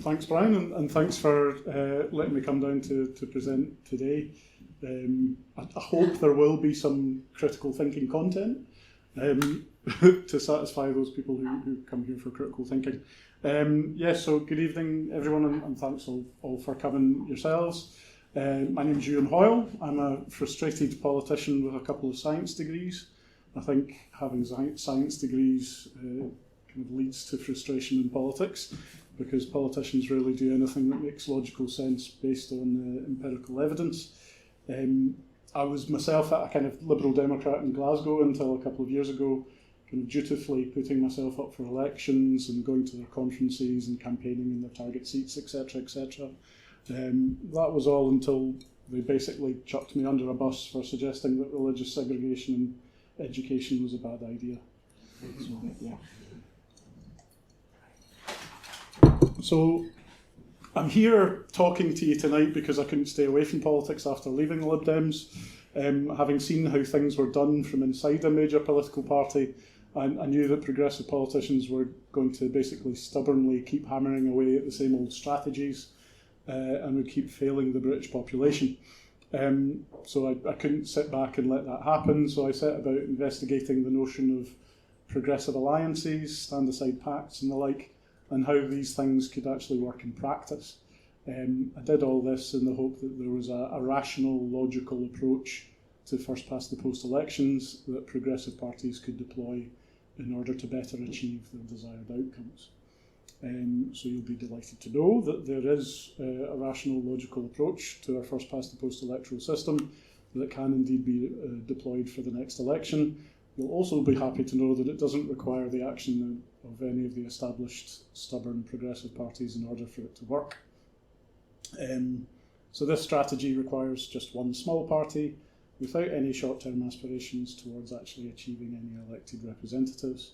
Thanks, Brian, and thanks for letting me come down to present today. I hope there will be some critical thinking content to satisfy those people who come here for critical thinking. So good evening, everyone, and thanks all for coming yourselves. My name's Ewan Hoyle. I'm a frustrated politician with a couple of science degrees. I think having science degrees kind of leads to frustration in politics, because politicians rarely do anything that makes logical sense based on empirical evidence. I was myself a kind of Liberal Democrat in Glasgow until a couple of years ago, kind of dutifully putting myself up for elections and going to their conferences and campaigning in their target seats, etc., etc. That was all until they basically chucked me under a bus for suggesting that religious segregation in education was a bad idea. So I'm here talking to you tonight because I couldn't stay away from politics after leaving the Lib Dems. Having seen how things were done from inside a major political party, I knew that progressive politicians were going to basically stubbornly keep hammering away at the same old strategies and would keep failing the British population. So I couldn't sit back and let that happen, so I set about investigating the notion of progressive alliances, stand-aside pacts and the like, and how these things could actually work in practice. I did all this in the hope that there was a rational, logical approach to first-past-the-post elections that progressive parties could deploy in order to better achieve their desired outcomes. So you'll be delighted to know that there is a rational, logical approach to our first-past-the-post electoral system that can indeed be deployed for the next election. You'll also be happy to know that it doesn't require the action of any of the established stubborn progressive parties in order for it to work. So this strategy requires just one small party without any short-term aspirations towards actually achieving any elected representatives.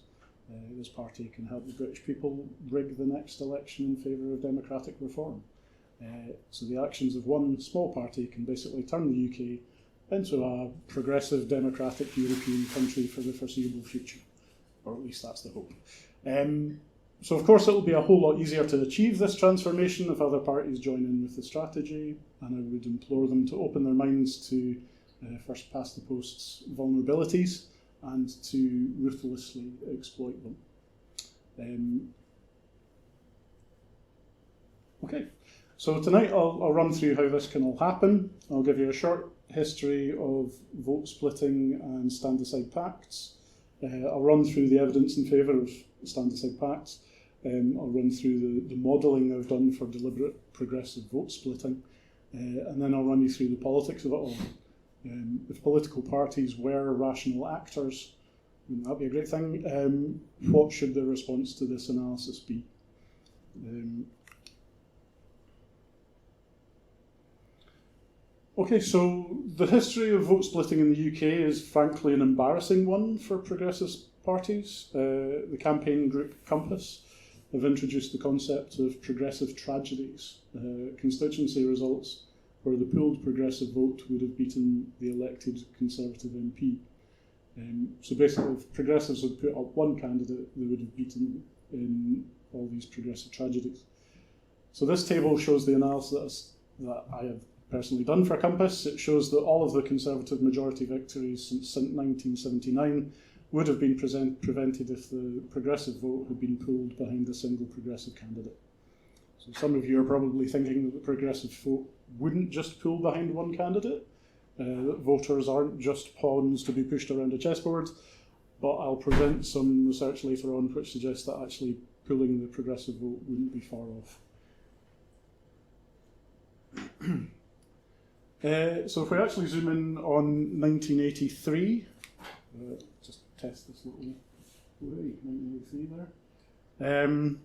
This party can help the British people rig the next election in favour of democratic reform. So the actions of one small party can basically turn the UK into a progressive democratic European country for the foreseeable future, or at least that's the hope. So of course it will be a whole lot easier to achieve this transformation if other parties join in with the strategy, and I would implore them to open their minds to first past the post's vulnerabilities and to ruthlessly exploit them. Okay, so tonight I'll run through how this can all happen. I'll give you a short history of vote splitting and stand-aside pacts. I'll run through the evidence in favour of stand-aside pacts. I'll run through the modelling I've done for deliberate progressive vote splitting, and then I'll run you through the politics of it all. If political parties were rational actors, wouldn't that be a great thing? What should the response to this analysis be? Okay, so the history of vote splitting in the UK is frankly an embarrassing one for progressive parties. The campaign group Compass have introduced the concept of progressive tragedies, constituency results where the pooled progressive vote would have beaten the elected Conservative MP. So basically, if progressives had put up one candidate, they would have beaten in all these progressive tragedies. So this table shows the analysis that I have personally done for Compass. It shows that all of the Conservative majority victories since 1979 would have been prevented if the progressive vote had been pooled behind a single progressive candidate. So some of you are probably thinking that the progressive vote wouldn't just pool behind one candidate, that voters aren't just pawns to be pushed around a chessboard, but I'll present some research later on which suggests that actually pooling the progressive vote wouldn't be far off. So if we actually zoom in on 1983, just test this little way, 1983 there.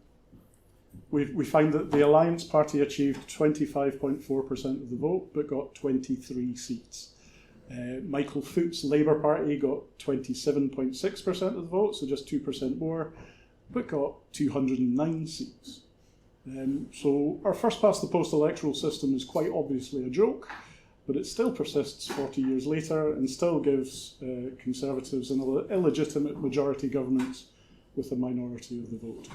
We find that the Alliance Party achieved 25.4% of the vote, but got 23 seats. Michael Foot's Labour Party got 27.6% of the vote, so just 2% more, but got 209 seats. So our first-past-the-post electoral system is quite obviously a joke, but it still persists 40 years later and still gives Conservatives an illegitimate majority government with a minority of the vote.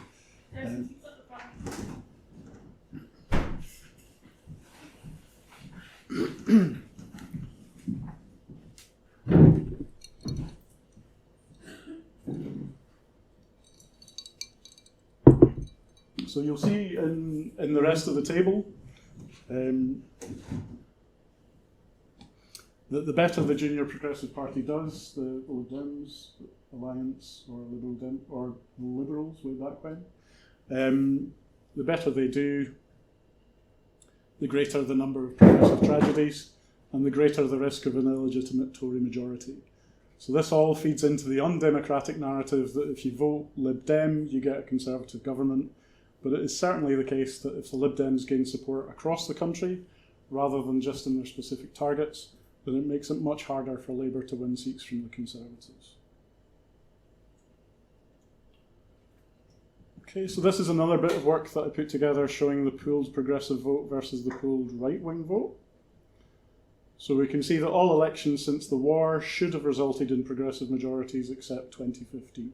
So you'll see in the rest of the table that the better the Junior Progressive Party does, the Lib Dems Alliance or Liberals way back when, the better they do, the greater the number of progressive tragedies, and the greater the risk of an illegitimate Tory majority. So this all feeds into the undemocratic narrative that if you vote Lib Dem, you get a Conservative government. But it is certainly the case that if the Lib Dems gain support across the country, rather than just in their specific targets, then it makes it much harder for Labour to win seats from the Conservatives. Okay, so this is another bit of work that I put together showing the pooled progressive vote versus the pooled right-wing vote. So we can see that all elections since the war should have resulted in progressive majorities except 2015.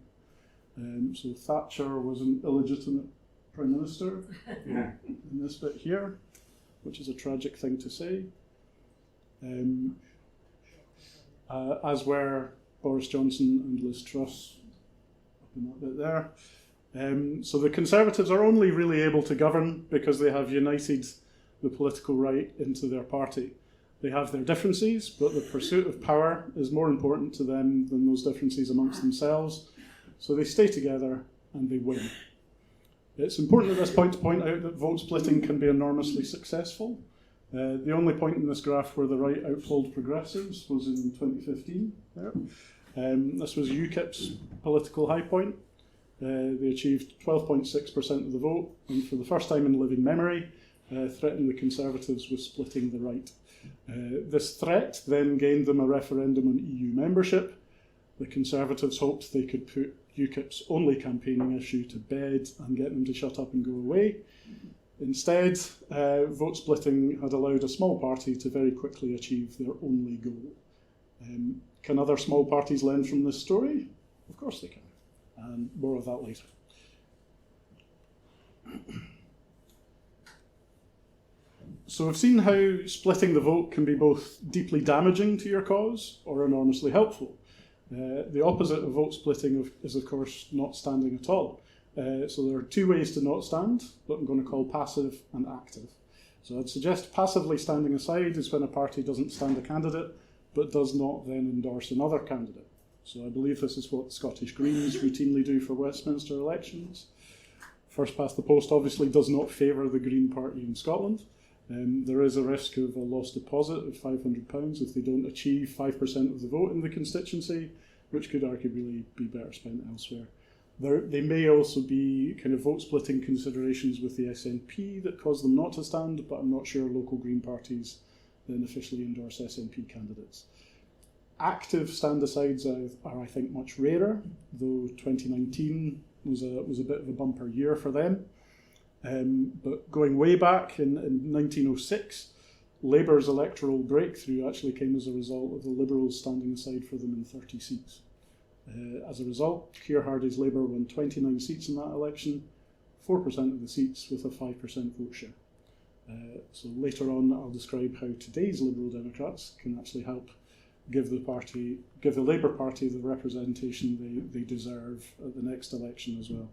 So Thatcher was an illegitimate Prime Minister in this bit here, which is a tragic thing to say. As were Boris Johnson and Liz Truss up in that bit there. So the Conservatives are only really able to govern because they have united the political right into their party. They have their differences, but the pursuit of power is more important to them than those differences amongst themselves. So they stay together and they win. It's important at this point to point out that vote splitting can be enormously successful. The only point in this graph where the right outpolled progressives was in 2015. There. This was UKIP's political high point. They achieved 12.6% of the vote, and for the first time in living memory, threatened the Conservatives with splitting the right. This threat then gained them a referendum on EU membership. The Conservatives hoped they could put UKIP's only campaigning issue to bed and get them to shut up and go away. Instead, vote splitting had allowed a small party to very quickly achieve their only goal. Can other small parties learn from this story? Of course they can, and more of that later. So we've seen how splitting the vote can be both deeply damaging to your cause or enormously helpful. The opposite of vote splitting is, of course, not standing at all. So there are two ways to not stand, that I'm going to call passive and active. So I'd suggest passively standing aside is when a party doesn't stand a candidate, but does not then endorse another candidate. So I believe this is what the Scottish Greens routinely do for Westminster elections. First past the post obviously does not favour the Green Party in Scotland. There is a risk of a lost deposit of £500 if they don't achieve 5% of the vote in the constituency, which could arguably be better spent elsewhere. They may also be kind of vote splitting considerations with the SNP that cause them not to stand, but I'm not sure local Green parties then officially endorse SNP candidates. Active stand-asides are I think, much rarer, though 2019 was a bit of a bumper year for them. But going way back in 1906, Labour's electoral breakthrough actually came as a result of the Liberals standing aside for them in 30 seats. As a result, Keir Hardie's Labour won 29 seats in that election, 4% of the seats with a 5% vote share. So later on, I'll describe how today's Liberal Democrats can actually help give the Labour Party the representation they deserve at the next election as well.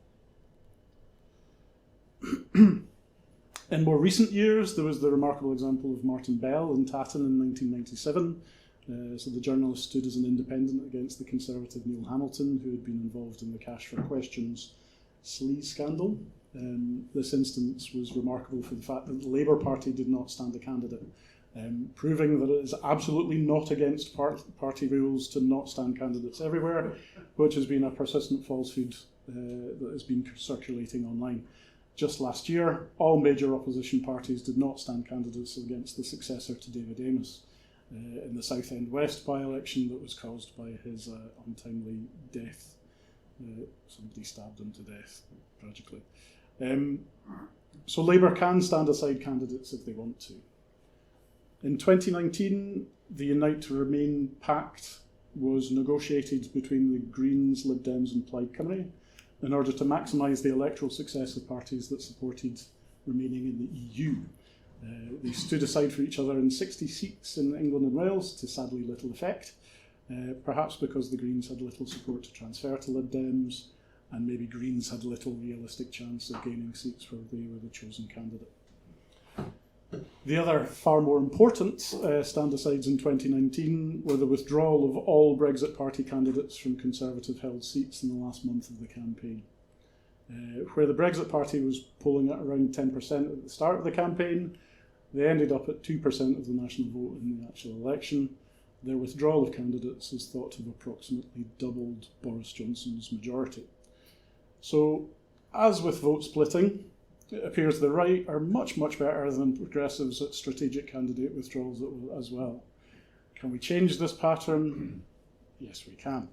In more recent years, there was the remarkable example of Martin Bell in Tatton in 1997. So the journalist stood as an independent against the Conservative Neil Hamilton, who had been involved in the Cash for Questions sleaze scandal. This instance was remarkable for the fact that the Labour Party did not stand a candidate, proving that it is absolutely not against party rules to not stand candidates everywhere, which has been a persistent falsehood that has been circulating online. Just last year, all major opposition parties did not stand candidates against the successor to David Amess in the Southend West by-election that was caused by his untimely death. Somebody stabbed him to death, tragically. So Labour can stand aside candidates if they want to. In 2019, the Unite to Remain Pact was negotiated between the Greens, Lib Dems and Plaid Cymru in order to maximise the electoral success of parties that supported remaining in the EU. They stood aside for each other in 60 seats in England and Wales to sadly little effect, perhaps because the Greens had little support to transfer to Lib Dems, and maybe Greens had little realistic chance of gaining seats where they were the chosen candidate. The other far more important stand-asides in 2019 were the withdrawal of all Brexit Party candidates from Conservative-held seats in the last month of the campaign. Where the Brexit Party was polling at around 10% at the start of the campaign, they ended up at 2% of the national vote in the actual election. Their withdrawal of candidates is thought to have approximately doubled Boris Johnson's majority. So, as with vote splitting, it appears the right are much, much better than progressives at strategic candidate withdrawals as well. Can we change this pattern? Yes, we can.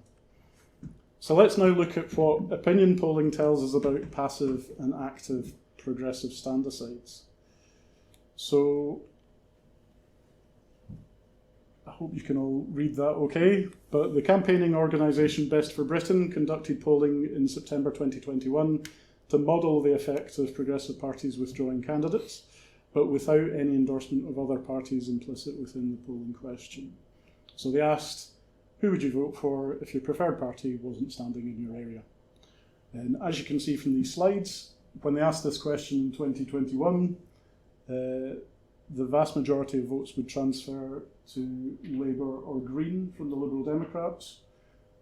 So let's now look at what opinion polling tells us about passive and active progressive stand-asides. So, I hope you can all read that okay, but the campaigning organisation Best for Britain conducted polling in September 2021 to model the effect of progressive parties withdrawing candidates, but without any endorsement of other parties implicit within the polling question. So they asked, who would you vote for if your preferred party wasn't standing in your area? And as you can see from these slides, when they asked this question in 2021, the vast majority of votes would transfer to Labour or Green from the Liberal Democrats,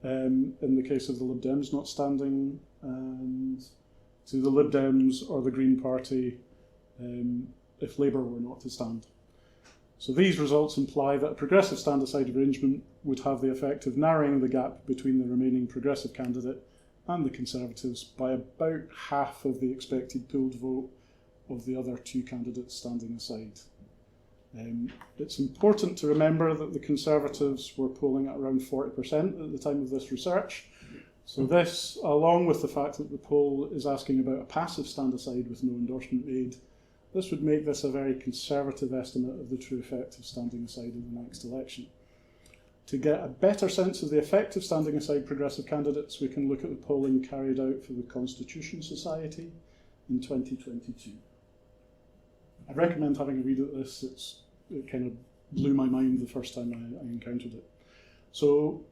in the case of the Lib Dems not standing, and to the Lib Dems or the Green Party if Labour were not to stand. So these results imply that a progressive stand-aside arrangement would have the effect of narrowing the gap between the remaining progressive candidate and the Conservatives by about half of the expected pooled vote of the other two candidates standing aside. It's important to remember that the Conservatives were polling at around 40% at the time of this research. So this, along with the fact that the poll is asking about a passive stand-aside with no endorsement made, this would make this a very conservative estimate of the true effect of standing aside in the next election. To get a better sense of the effect of standing aside progressive candidates, we can look at the polling carried out for the Constitution Society in 2022. I recommend having a read at this. It kind of blew my mind the first time I encountered it. So,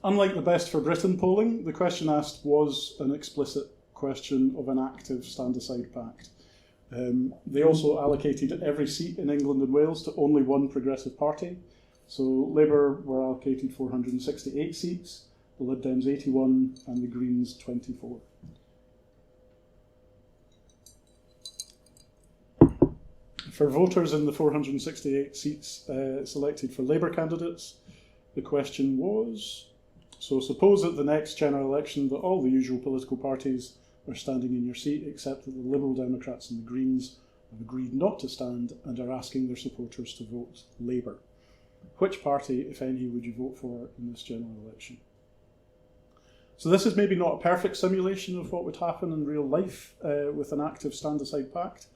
unlike the Best for Britain polling, the question asked was an explicit question of an active stand-aside pact. They also allocated every seat in England and Wales to only one progressive party. So Labour were allocated 468 seats, the Lib Dems 81, and the Greens 24. For voters in the 468 seats selected for Labour candidates, the question was, so suppose at the next general election that all the usual political parties are standing in your seat except that the Liberal Democrats and the Greens have agreed not to stand and are asking their supporters to vote Labour. Which party, if any, would you vote for in this general election? So this is maybe not a perfect simulation of what would happen in real life with an active stand-aside pact,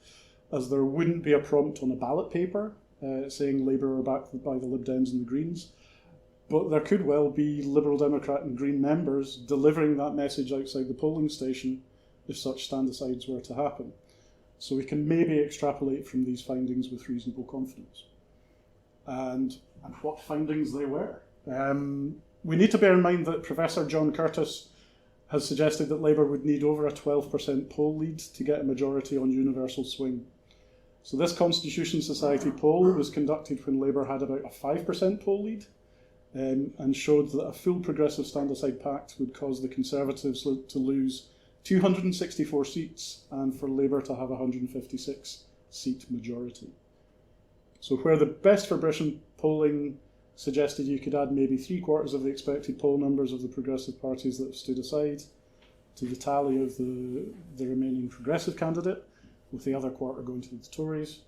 as there wouldn't be a prompt on a ballot paper saying Labour are backed by the Lib Dems and the Greens, but there could well be Liberal Democrat and Green members delivering that message outside the polling station if such stand-asides were to happen. So we can maybe extrapolate from these findings with reasonable confidence. And what findings they were. We need to bear in mind that Professor John Curtis has suggested that Labour would need over a 12% poll lead to get a majority on universal swing. So this Constitution Society poll was conducted when Labour had about a 5% poll lead, and showed that a full progressive stand-aside pact would cause the Conservatives to lose 264 seats and for Labour to have a 156 seat majority. So where the Best for Britain polling suggested you could add maybe 3/4 of the expected poll numbers of the progressive parties that have stood aside to the tally of the remaining progressive candidate, with the other quarter going to the Tories,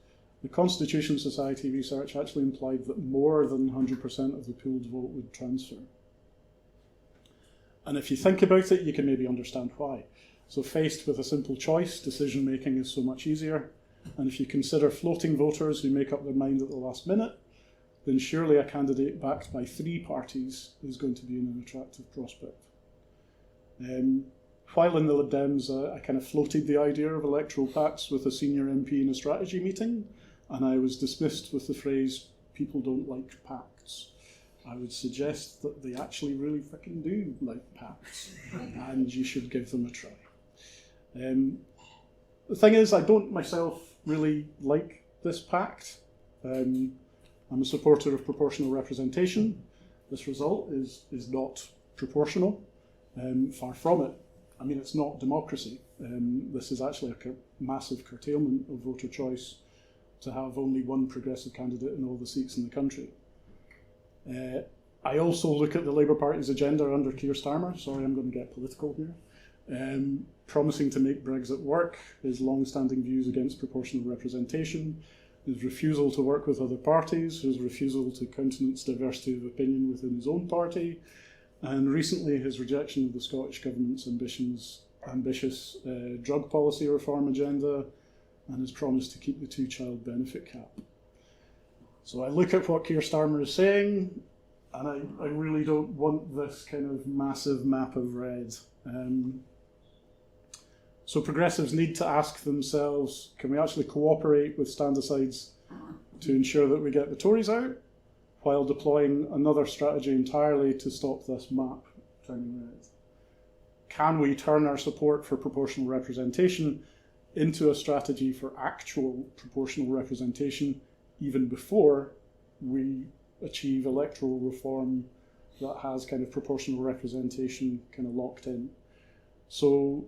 the Constitution Society research actually implied that more than 100% of the pooled vote would transfer. And if you think about it, you can maybe understand why. So faced with a simple choice, decision making is so much easier. And if you consider floating voters who make up their mind at the last minute, then surely a candidate backed by 3 parties is going to be an attractive prospect. while in the Lib Dems, I kind of floated the idea of electoral pacts with a senior MP in a strategy meeting, and I was dismissed with the phrase, "People don't like pacts." I would suggest that they actually really fucking do like pacts, and you should give them a try. The thing is, I don't myself really like this pact. I'm a supporter of proportional representation. This result is not proportional, far from it. I mean, it's not democracy. This is actually a massive curtailment of voter choice to have only one progressive candidate in all the seats in the country. I also look at the Labour Party's agenda under Keir Starmer, sorry I'm going to get political here, promising to make Brexit work, his long-standing views against proportional representation, his refusal to work with other parties, his refusal to countenance diversity of opinion within his own party, and recently his rejection of the Scottish Government's ambitious drug policy reform agenda, and his promise to keep the two-child benefit cap. So I look at what Keir Starmer is saying, and I really don't want this kind of massive map of red. So progressives need to ask themselves, can we actually cooperate with stand-asides to ensure that we get the Tories out, while deploying another strategy entirely to stop this map turning red? Can we turn our support for proportional representation into a strategy for actual proportional representation even before we achieve electoral reform that has kind of proportional representation kind of locked in? So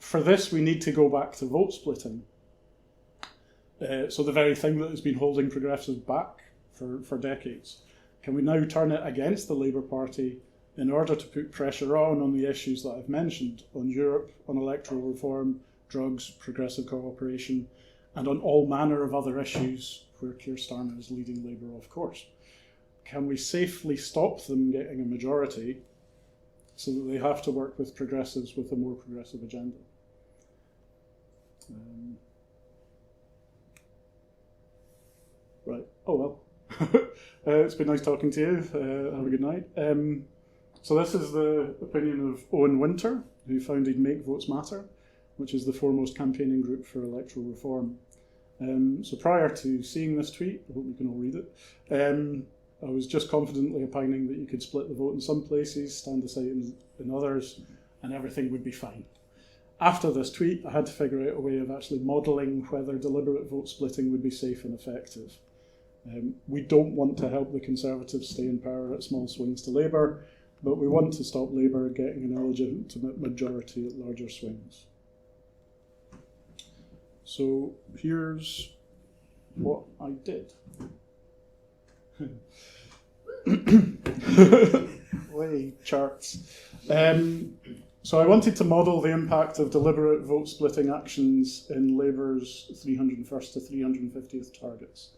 for this, we need to go back to vote splitting. So the very thing that has been holding progressives back for decades. Can we now turn it against the Labour Party in order to put pressure on the issues that I've mentioned, on Europe, on electoral reform, drugs, progressive cooperation, and on all manner of other issues where Keir Starmer is leading Labour off course? Can we safely stop them getting a majority so that they have to work with progressives with a more progressive agenda? Right, oh well. It's been nice talking to you. Have a good night. So this is the opinion of Owen Winter, who founded Make Votes Matter, which is the foremost campaigning group for electoral reform. So prior to seeing this tweet, I hope you can all read it, I was just confidently opining that you could split the vote in some places, stand aside in others, and everything would be fine. After this tweet, I had to figure out a way of actually modelling whether deliberate vote splitting would be safe and effective. We don't want to help the Conservatives stay in power at small swings to Labour, but we want to stop Labour getting an illegitimate majority at larger swings. So here's what I did. Way charts. So I wanted to model the impact of deliberate vote splitting actions in Labour's 301st to 350th targets,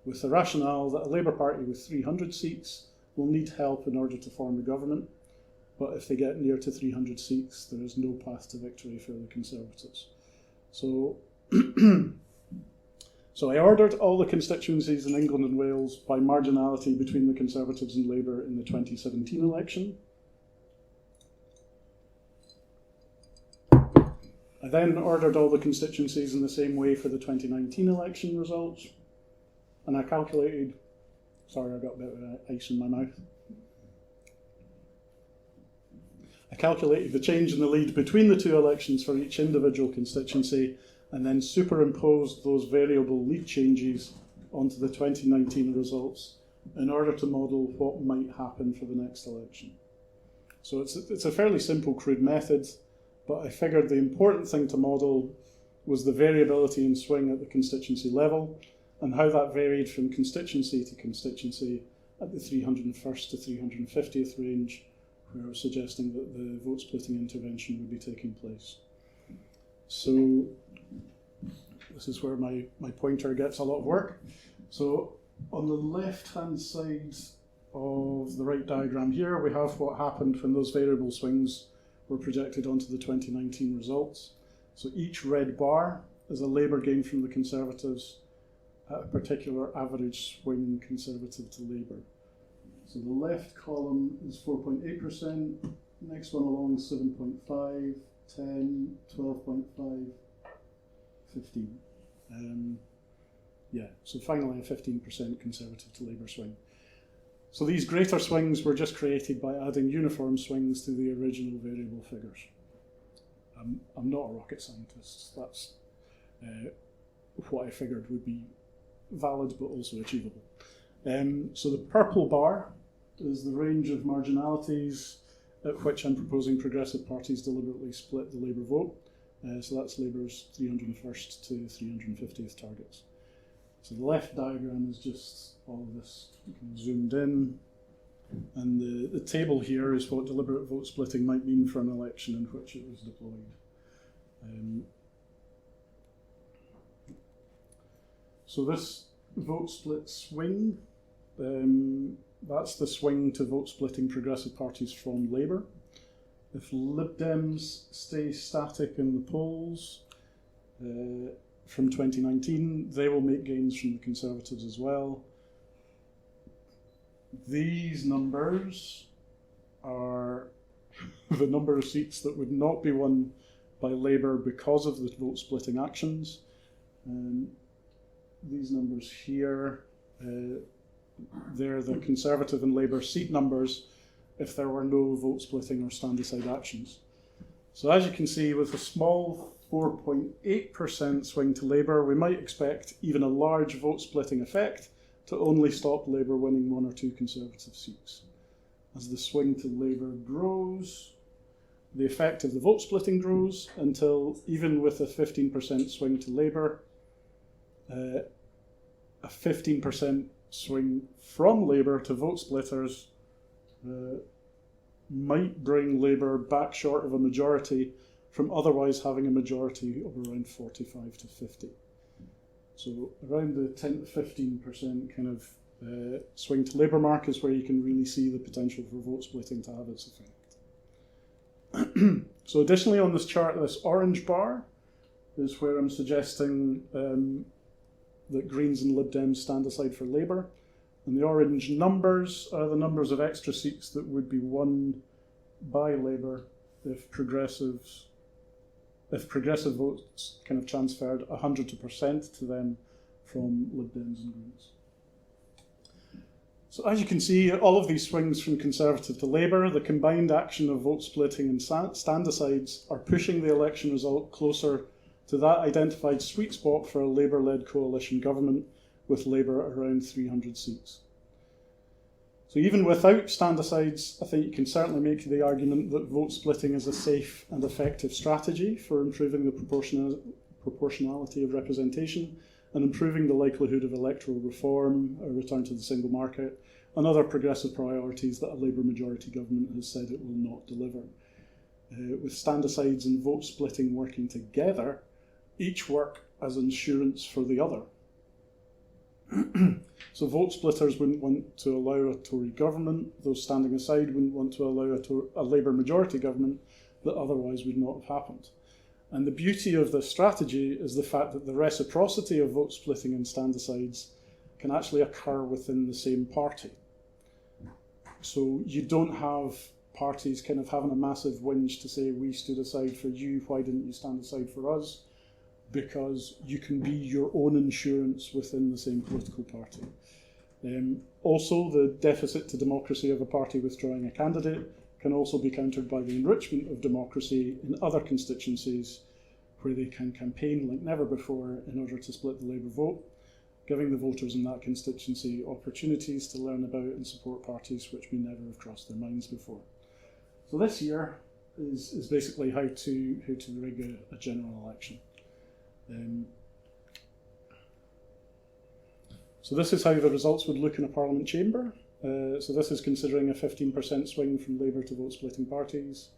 with the rationale that a Labour Party with 300 seats will need help in order to form a government, but if they get near to 300 seats, there is no path to victory for the Conservatives. So So I ordered all the constituencies in England and Wales by marginality between the Conservatives and Labour in the 2017 election. I then ordered all the constituencies in the same way for the 2019 election results. And I calculated, sorry, I got a bit of ice in my mouth. I calculated the change in the lead between the two elections for each individual constituency and then superimposed those variable lead changes onto the 2019 results in order to model what might happen for the next election. So it's a fairly simple, crude method, but I figured the important thing to model was the variability in swing at the constituency level and how that varied from constituency to constituency at the 301st to 350th range, where I was suggesting that the vote splitting intervention would be taking place. So this is where my pointer gets a lot of work. So on the left-hand side of the right diagram here, we have what happened when those variable swings were projected onto the 2019 results. So each red bar is a Labour gain from the Conservatives at a particular average swing Conservative to Labour. So the left column is 4.8%, next one along is 7.5, 10, 12.5, 15. Yeah, so finally a 15% Conservative to Labour swing. So these greater swings were just created by adding uniform swings to the original variable figures. I'm not a rocket scientist. That's what I figured would be valid but also achievable. So the purple bar is the range of marginalities at which I'm proposing progressive parties deliberately split the Labour vote. So that's Labour's 301st to 350th targets. So the left diagram is just all of this zoomed in, and the table here is what deliberate vote splitting might mean for an election in which it was deployed. So this vote split swing, that's the swing to vote splitting progressive parties from Labour. If Lib Dems stay static in the polls from 2019, they will make gains from the Conservatives as well. These numbers are the number of seats that would not be won by Labour because of the vote splitting actions. These numbers here, they're the Conservative and Labour seat numbers if there were no vote splitting or stand aside actions. So as you can see, with a small 4.8% swing to Labour, we might expect even a large vote splitting effect to only stop Labour winning one or two Conservative seats. As the swing to Labour grows, the effect of the vote splitting grows until, even with a 15% swing to Labour, a 15% swing from Labour to vote splitters might bring Labour back short of a majority from otherwise having a majority of around 45 to 50. So around the 10 to 15% kind of swing to Labour mark is where you can really see the potential for vote splitting to have its effect. So additionally on this chart, this orange bar is where I'm suggesting that Greens and Lib Dems stand aside for Labour. And the orange numbers are the numbers of extra seats that would be won by Labour if progressive votes kind of transferred 100% to them from Lib Dems and Greens. So as you can see, all of these swings from Conservative to Labour, the combined action of vote splitting and stand-asides are pushing the election result closer to that identified sweet spot for a Labour-led coalition government with Labour around 300 seats. So even without stand-asides, I think you can certainly make the argument that vote splitting is a safe and effective strategy for improving the proportionality of representation and improving the likelihood of electoral reform, a return to the single market, and other progressive priorities that a Labour majority government has said it will not deliver. With stand-asides and vote splitting working together, each work as insurance for the other. So vote splitters wouldn't want to allow a Tory government, those standing aside wouldn't want to allow a Labour majority government that otherwise would not have happened. And the beauty of this strategy is the fact that the reciprocity of vote splitting and stand-asides can actually occur within the same party. So you don't have parties kind of having a massive whinge to say, we stood aside for you, why didn't you stand aside for us? Because you can be your own insurance within the same political party. Also, the deficit to democracy of a party withdrawing a candidate can also be countered by the enrichment of democracy in other constituencies where they can campaign like never before in order to split the Labour vote, giving the voters in that constituency opportunities to learn about and support parties which may never have crossed their minds before. So this year is basically how to rig a general election. So this is how the results would look in a Parliament chamber. So this is considering a 15% swing from Labour to vote-splitting parties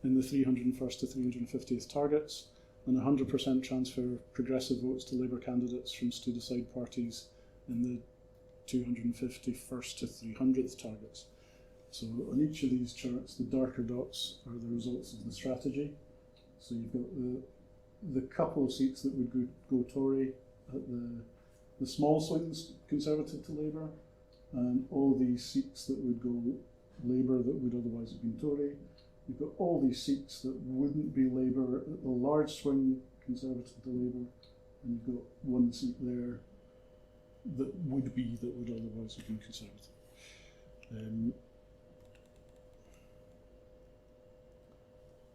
in the 301st to 350th targets, and 100% transfer of progressive votes to Labour candidates from stood-aside parties in the 251st to 300th targets. So on each of these charts, the darker dots are the results of the strategy. So you've got the couple of seats that would go Tory at the small swings Conservative to Labour, and all these seats that would go Labour that would otherwise have been Tory, you've got all these seats that wouldn't be Labour, the large swing Conservative to Labour, and you've got one seat there that would otherwise have been Conservative.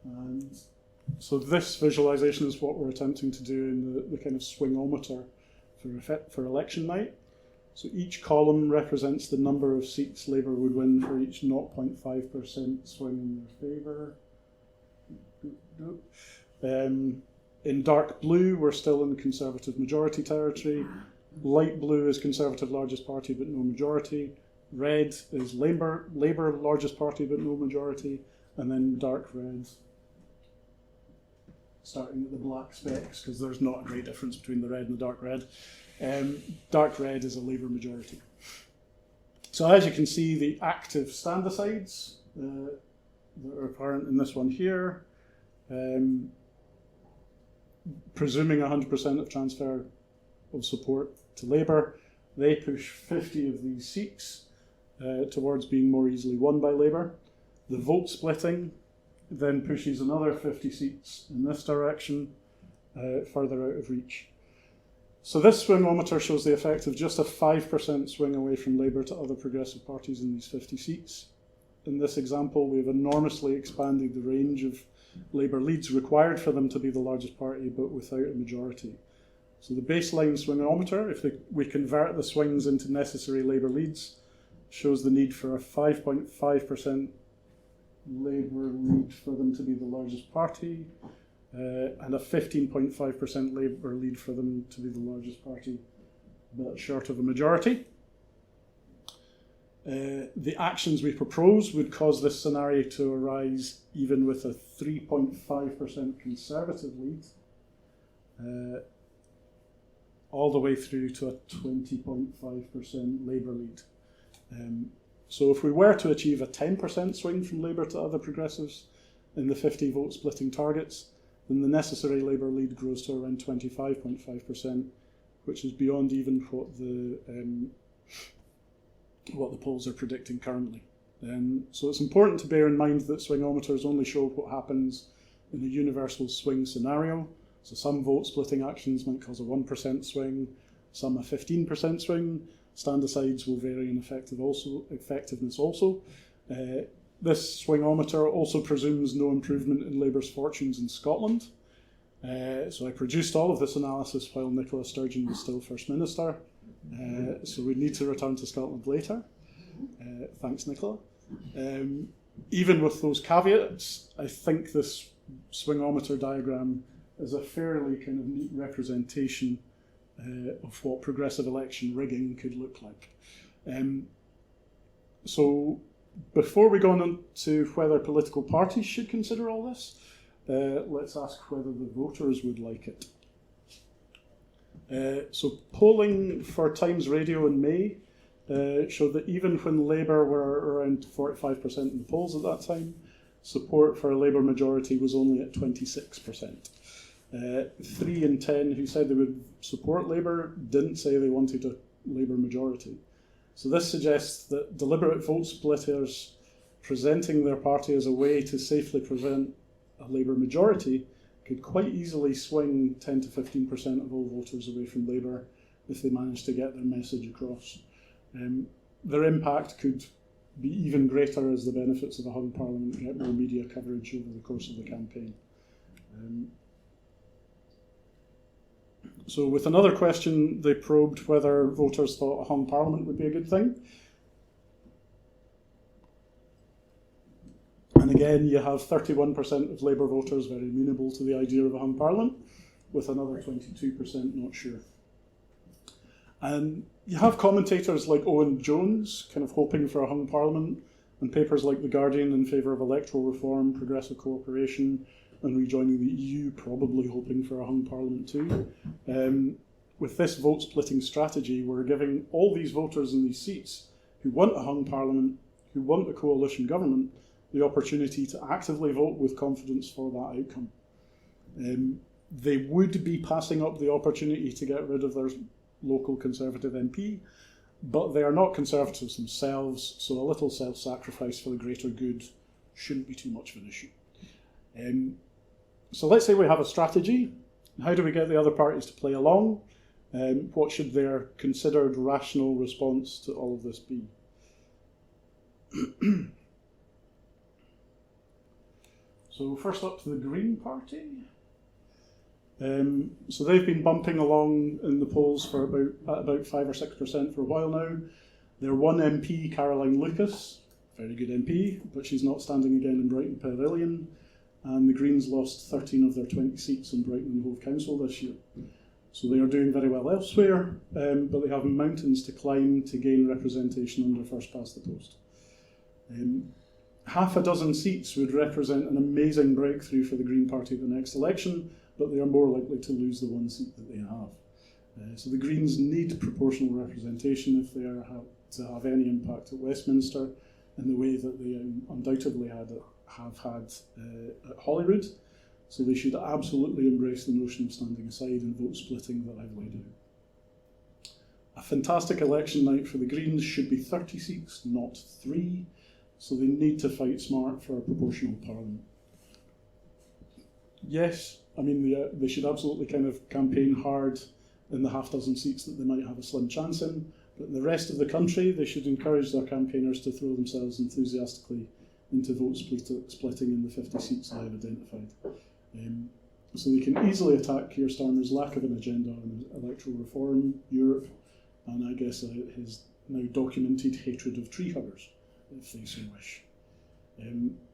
And so this visualisation is what we're attempting to do in the kind of swingometer for election night. So each column represents the number of seats Labour would win for each 0.5% swing in their favour. In dark blue, we're still in Conservative majority territory. Light blue is Conservative largest party but no majority. Red is Labour largest party but no majority. And then dark red, starting at the black specks, because there's not a great difference between the red and the dark red. Dark red is a Labour majority. So as you can see, the active stand-asides that are apparent in this one here, presuming 100% of transfer of support to Labour, they push 50 of these seats towards being more easily won by Labour. The vote splitting then pushes another 50 seats in this direction, further out of reach. So this swingometer shows the effect of just a 5% swing away from Labour to other progressive parties in these 50 seats. In this example, we've enormously expanded the range of Labour leads required for them to be the largest party, but without a majority. So the baseline swingometer, if we convert the swings into necessary Labour leads, shows the need for a 5.5% Labour lead for them to be the largest party, and a 15.5% Labour lead for them to be the largest party, but short of a majority. The actions we propose would cause this scenario to arise even with a 3.5% Conservative lead, all the way through to a 20.5% Labour lead. So if we were to achieve a 10% swing from Labour to other progressives in the 50 vote splitting targets, then the necessary Labour lead grows to around 25.5%, which is beyond even what the polls are predicting currently. So it's important to bear in mind that swingometers only show what happens in a universal swing scenario. So some vote splitting actions might cause a 1% swing, some a 15% swing. Stand-asides will vary in effectiveness also. This swingometer also presumes no improvement in Labour's fortunes in Scotland. So I produced all of this analysis while Nicola Sturgeon was still First Minister. So we need to return to Scotland later. Thanks, Nicola. Even with those caveats, I think this swingometer diagram is a fairly kind of neat representation of what progressive election rigging could look like. So before we go on to whether political parties should consider all this, let's ask whether the voters would like it. So polling for Times Radio in May showed that even when Labour were around 45% in the polls at that time, support for a Labour majority was only at 26%. 3 in 10 who said they would support Labour didn't say they wanted a Labour majority. So this suggests that deliberate vote splitters presenting their party as a way to safely prevent a Labour majority could quite easily swing 10 to 15% of all voters away from Labour if they managed to get their message across. Their impact could be even greater as the benefits of a hung parliament get more media coverage over the course of the campaign. So with another question, they probed whether voters thought a hung parliament would be a good thing. And again, you have 31% of Labour voters very amenable to the idea of a hung parliament, with another 22% not sure. And you have commentators like Owen Jones kind of hoping for a hung parliament, and papers like The Guardian in favour of electoral reform, progressive cooperation, and rejoining the EU probably hoping for a hung parliament too. With this vote splitting strategy, we're giving all these voters in these seats who want a hung parliament, who want a coalition government, the opportunity to actively vote with confidence for that outcome. They would be passing up the opportunity to get rid of their local Conservative MP, but they are not Conservatives themselves, so a little self-sacrifice for the greater good shouldn't be too much of an issue. So let's say we have a strategy. How do we get the other parties to play along? What should their considered rational response to all of this be? So first up to the Green Party. So they've been bumping along in the polls for about 5 or 6% for a while now. Their one MP, Caroline Lucas, very good MP, but she's not standing again in Brighton Pavilion. And the Greens lost 13 of their 20 seats in Brighton and Hove Council this year. So they are doing very well elsewhere, but they have mountains to climb to gain representation under first past the post. Half a dozen seats would represent an amazing breakthrough for the Green Party at the next election, but they are more likely to lose the one seat that they have. So the Greens need proportional representation if they are to have any impact at Westminster in the way that they undoubtedly have had at Holyrood. So they should absolutely embrace the notion of standing aside and vote splitting that I've laid out. A fantastic election night for the Greens should be 30 seats, not 3. So they need to fight smart for a proportional parliament. Yes, I mean, they should absolutely kind of campaign hard in the half dozen seats that they might have a slim chance in, but in the rest of the country, they should encourage their campaigners to throw themselves enthusiastically into vote splitting in the 50 seats that I've identified. So they can easily attack Keir Starmer's lack of an agenda on electoral reform, Europe, and I guess his now documented hatred of tree huggers, if they so wish.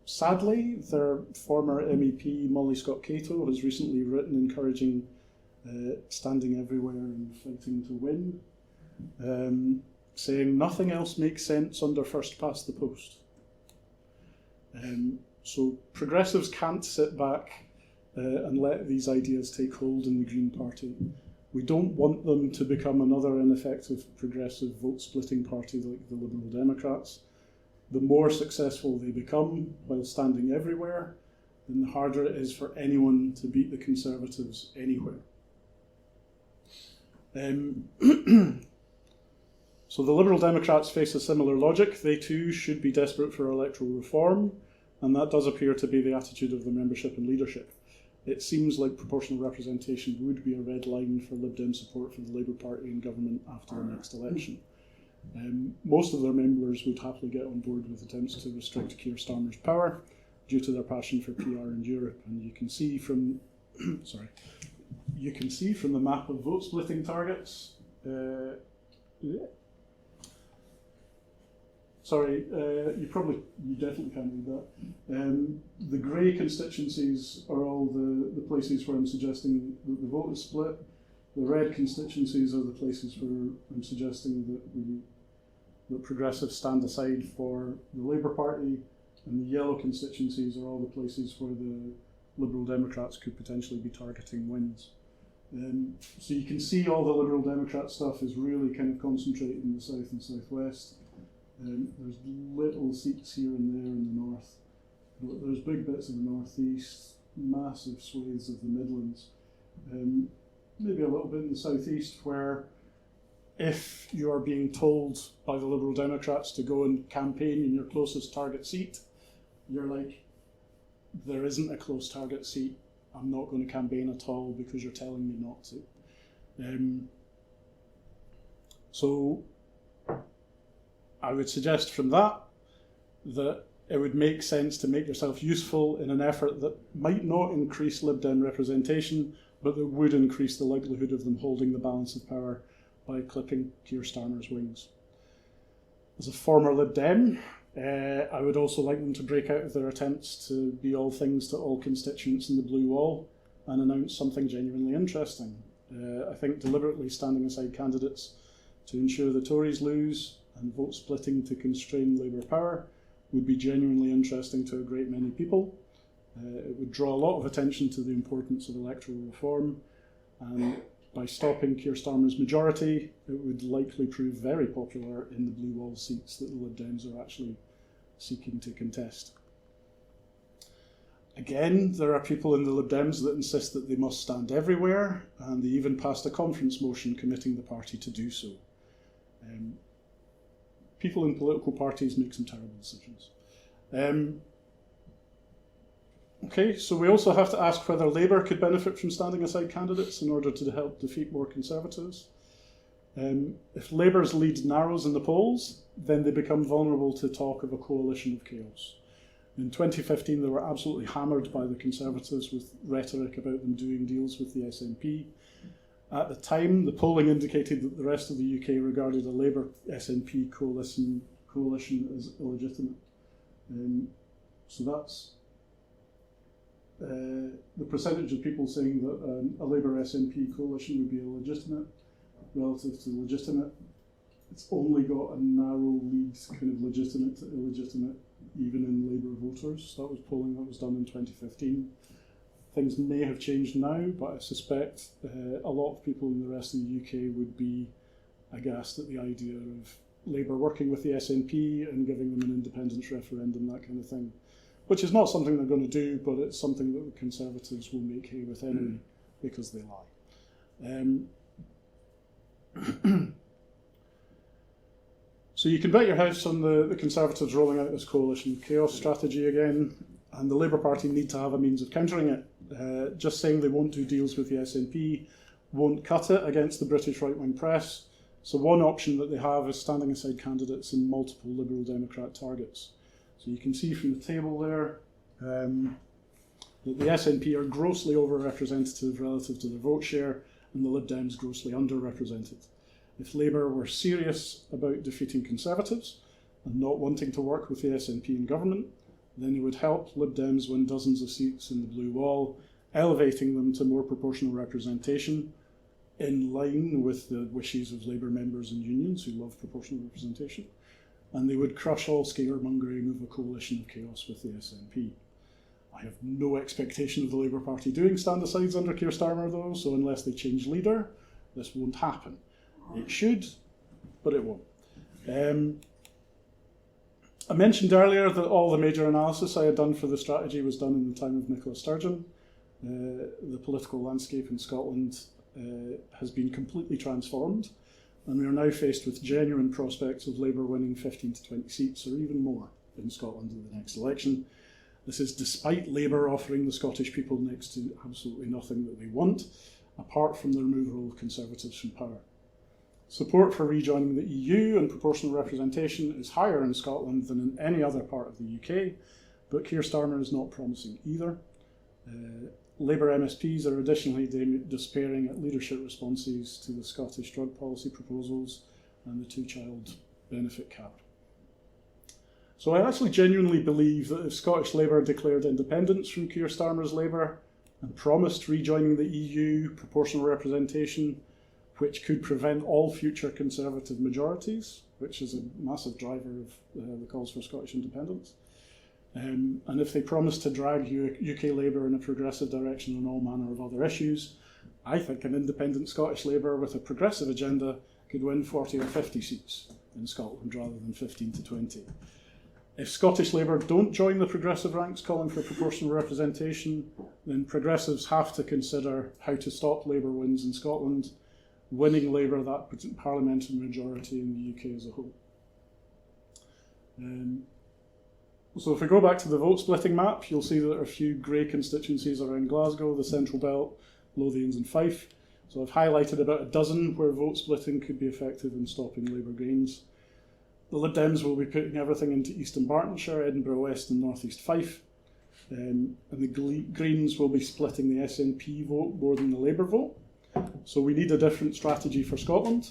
Sadly, their former MEP Molly Scott Cato has recently written encouraging standing everywhere and fighting to win, saying nothing else makes sense under first past the post. So progressives can't sit back and let these ideas take hold in the Green Party. We don't want them to become another ineffective progressive vote-splitting party like the Liberal Democrats. The more successful they become while standing everywhere, then the harder it is for anyone to beat the Conservatives anywhere. So the Liberal Democrats face a similar logic. They too should be desperate for electoral reform, and that does appear to be the attitude of the membership and leadership. It seems like proportional representation would be a red line for Lib Dem support for the Labour Party in government after the next election. Most of their members would happily get on board with attempts to restrict Keir Starmer's power due to their passion for PR in Europe, and you can see from the map of vote splitting targets. You definitely can't read that. The grey constituencies are all the places where I'm suggesting that the vote is split. The red constituencies are the places where I'm suggesting that progressives stand aside for the Labour Party, and the yellow constituencies are all the places where the Liberal Democrats could potentially be targeting wins. So you can see all the Liberal Democrat stuff is really kind of concentrated in the south and southwest. There's little seats here and there in the north, but there's big bits of the northeast, massive swathes of the Midlands, maybe a little bit in the southeast, where if you are being told by the Liberal Democrats to go and campaign in your closest target seat, you're like, there isn't a close target seat, I'm not going to campaign at all because you're telling me not to. So I would suggest from that it would make sense to make yourself useful in an effort that might not increase Lib Dem representation, but that would increase the likelihood of them holding the balance of power by clipping Keir Starmer's wings. As a former Lib Dem, I would also like them to break out of their attempts to be all things to all constituents in the blue wall and announce something genuinely interesting. I think deliberately standing aside candidates to ensure the Tories lose and vote splitting to constrain Labour power would be genuinely interesting to a great many people. It would draw a lot of attention to the importance of electoral reform, and by stopping Keir Starmer's majority, it would likely prove very popular in the blue wall seats that the Lib Dems are actually seeking to contest. Again, there are people in the Lib Dems that insist that they must stand everywhere, and they even passed a conference motion committing the party to do so. People in political parties make some terrible decisions. Okay, so we also have to ask whether Labour could benefit from standing aside candidates in order to help defeat more Conservatives. If Labour's lead narrows in the polls, then they become vulnerable to talk of a coalition of chaos. In 2015, they were absolutely hammered by the Conservatives with rhetoric about them doing deals with the SNP. At the time, the polling indicated that the rest of the UK regarded a Labour-SNP coalition as illegitimate. So that's the percentage of people saying that a Labour-SNP coalition would be illegitimate relative to legitimate. It's only got a narrow lead, kind of legitimate to illegitimate, even in Labour voters. That was polling that was done in 2015. Things may have changed now, but I suspect a lot of people in the rest of the UK would be aghast at the idea of Labour working with the SNP and giving them an independence referendum, that kind of thing, which is not something they're going to do, but it's something that the Conservatives will make hay with anyway, because they lie. So you can bet your house on the Conservatives rolling out this coalition of chaos strategy again, and the Labour Party need to have a means of countering it. Just saying they won't do deals with the SNP won't cut it against the British right-wing press, so one option that they have is standing aside candidates in multiple Liberal Democrat targets. So you can see from the table there that the SNP are grossly overrepresented relative to their vote share, and the Lib Dems grossly underrepresented. If Labour were serious about defeating Conservatives and not wanting to work with the SNP in government, then it would help Lib Dems win dozens of seats in the Blue Wall, elevating them to more proportional representation, in line with the wishes of Labour members and unions who love proportional representation, and they would crush all scaremongering of a coalition of chaos with the SNP. I have no expectation of the Labour Party doing stand-asides under Keir Starmer though, so unless they change leader, this won't happen. It should, but it won't. I mentioned earlier that all the major analysis I had done for the strategy was done in the time of Nicola Sturgeon. The political landscape in Scotland has been completely transformed, and we are now faced with genuine prospects of Labour winning 15 to 20 seats or even more in Scotland in the next election. This is despite Labour offering the Scottish people next to absolutely nothing that they want, apart from the removal of Conservatives from power. Support for rejoining the EU and proportional representation is higher in Scotland than in any other part of the UK, but Keir Starmer is not promising either. Labour MSPs are additionally despairing at leadership responses to the Scottish drug policy proposals and the two-child benefit cap. So I actually genuinely believe that if Scottish Labour declared independence from Keir Starmer's Labour and promised rejoining the EU, proportional representation, which could prevent all future Conservative majorities, which is a massive driver of the calls for Scottish independence. And if they promise to drag UK Labour in a progressive direction on all manner of other issues, I think an independent Scottish Labour with a progressive agenda could win 40 or 50 seats in Scotland rather than 15 to 20. If Scottish Labour don't join the progressive ranks calling for proportional representation, then progressives have to consider how to stop Labour wins in Scotland, winning Labour that parliamentary majority in the UK as a whole. So if we go back to the vote splitting map, you'll see that there are a few grey constituencies around Glasgow, the Central Belt, Lothians and Fife. So I've highlighted about a dozen where vote splitting could be effective in stopping Labour gains. The Lib Dems will be putting everything into Eastern Bartonshire, Edinburgh West and North East Fife. And the Greens will be splitting the SNP vote more than the Labour vote. So we need a different strategy for Scotland.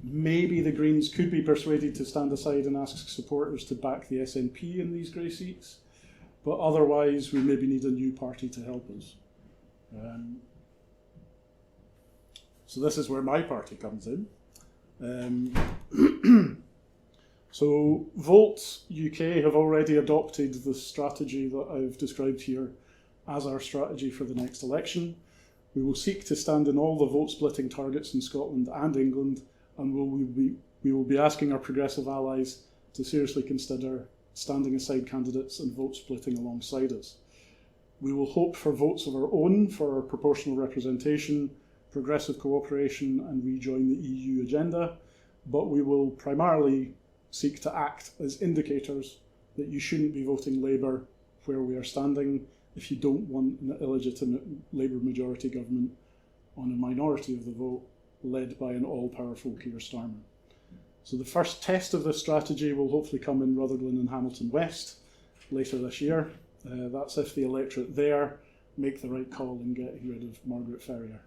Maybe the Greens could be persuaded to stand aside and ask supporters to back the SNP in these grey seats, but otherwise we maybe need a new party to help us. So this is where my party comes in. So Volt UK have already adopted the strategy that I've described here as our strategy for the next election. We will seek to stand in all the vote-splitting targets in Scotland and England, and we will be asking our progressive allies to seriously consider standing aside candidates and vote-splitting alongside us. We will hope for votes of our own for our proportional representation, progressive cooperation, and rejoin the EU agenda, but we will primarily seek to act as indicators that you shouldn't be voting Labour where we are standing if you don't want an illegitimate Labour majority government on a minority of the vote led by an all-powerful Keir Starmer. So the first test of this strategy will hopefully come in Rutherglen and Hamilton West later this year. That's if the electorate there make the right call in getting rid of Margaret Ferrier.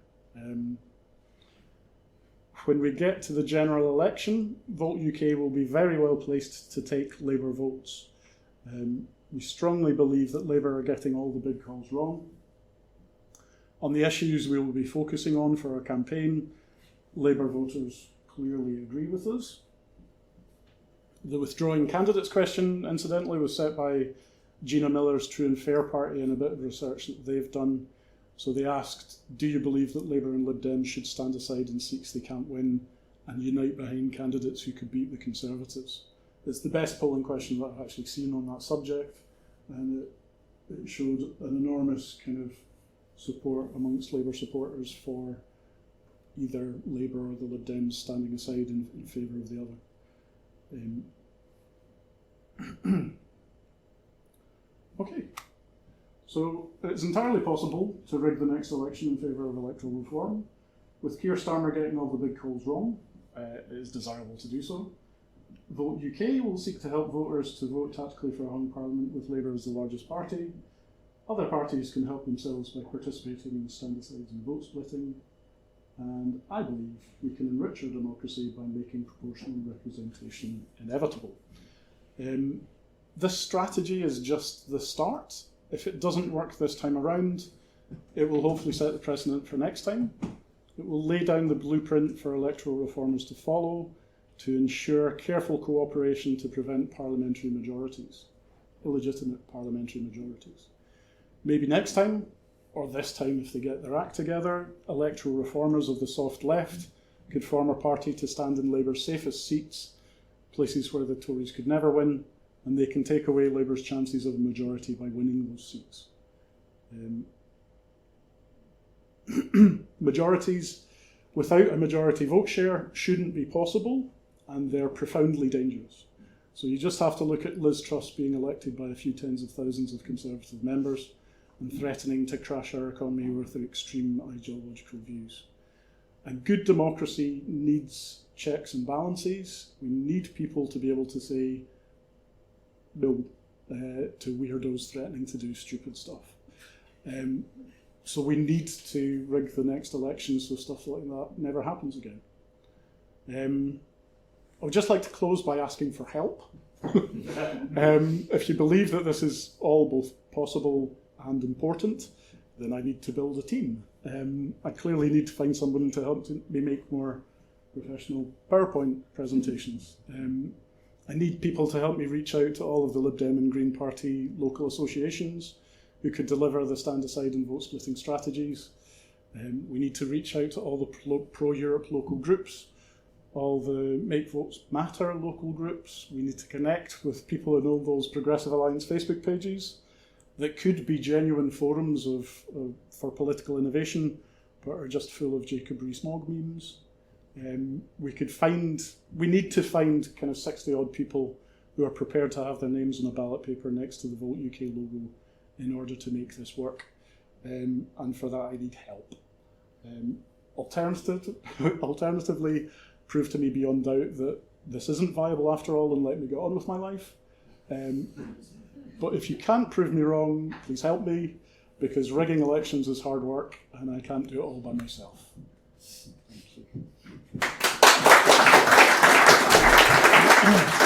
When we get to the general election, Vote UK will be very well placed to take Labour votes. We strongly believe that Labour are getting all the big calls wrong. On the issues we will be focusing on for our campaign, Labour voters clearly agree with us. The withdrawing candidates question, incidentally, was set by Gina Miller's True and Fair Party in a bit of research that they've done. So they asked, do you believe that Labour and Lib Dems should stand aside in seats they can't win and unite behind candidates who could beat the Conservatives? It's the best polling question that I've actually seen on that subject, and it showed an enormous kind of support amongst Labour supporters for either Labour or the Lib Dems standing aside in favour of the other. Okay, so it's entirely possible to rig the next election in favour of electoral reform. With Keir Starmer getting all the big calls wrong, it is desirable to do so. Vote UK will seek to help voters to vote tactically for a hung parliament with Labour as the largest party. Other parties can help themselves by participating in stand-asides and vote splitting. And I believe we can enrich our democracy by making proportional representation inevitable. This strategy is just the start. If it doesn't work this time around, it will hopefully set the precedent for next time. It will lay down the blueprint for electoral reformers to follow, to ensure careful cooperation to prevent parliamentary majorities, illegitimate parliamentary majorities. Maybe next time, or this time if they get their act together, electoral reformers of the soft left could form a party to stand in Labour's safest seats, places where the Tories could never win, and they can take away Labour's chances of a majority by winning those seats. Majorities without a majority vote share shouldn't be possible, and they're profoundly dangerous. So you just have to look at Liz Truss being elected by a few tens of thousands of Conservative members and threatening to crash our economy with her extreme ideological views. A good democracy needs checks and balances. We need people to be able to say no to weirdos threatening to do stupid stuff. So we need to rig the next election so stuff like that never happens again. I would just like to close by asking for help. If you believe that this is all both possible and important, then I need to build a team. I clearly need to find someone to help me make more professional PowerPoint presentations. I need people to help me reach out to all of the Lib Dem and Green Party local associations who could deliver the stand-aside and vote-splitting strategies. We need to reach out to all the pro-Europe local groups, all the Make Votes Matter local groups. We need to connect with people in all those Progressive Alliance Facebook pages that could be genuine forums for political innovation, but are just full of Jacob Rees-Mogg memes. We need to find kind of 60 odd people who are prepared to have their names on a ballot paper next to the Vote UK logo in order to make this work. And for that I need help. Alternatively, prove to me beyond doubt that this isn't viable after all and let me get on with my life. But if you can't prove me wrong, please help me, because rigging elections is hard work and I can't do it all by myself. Thank you.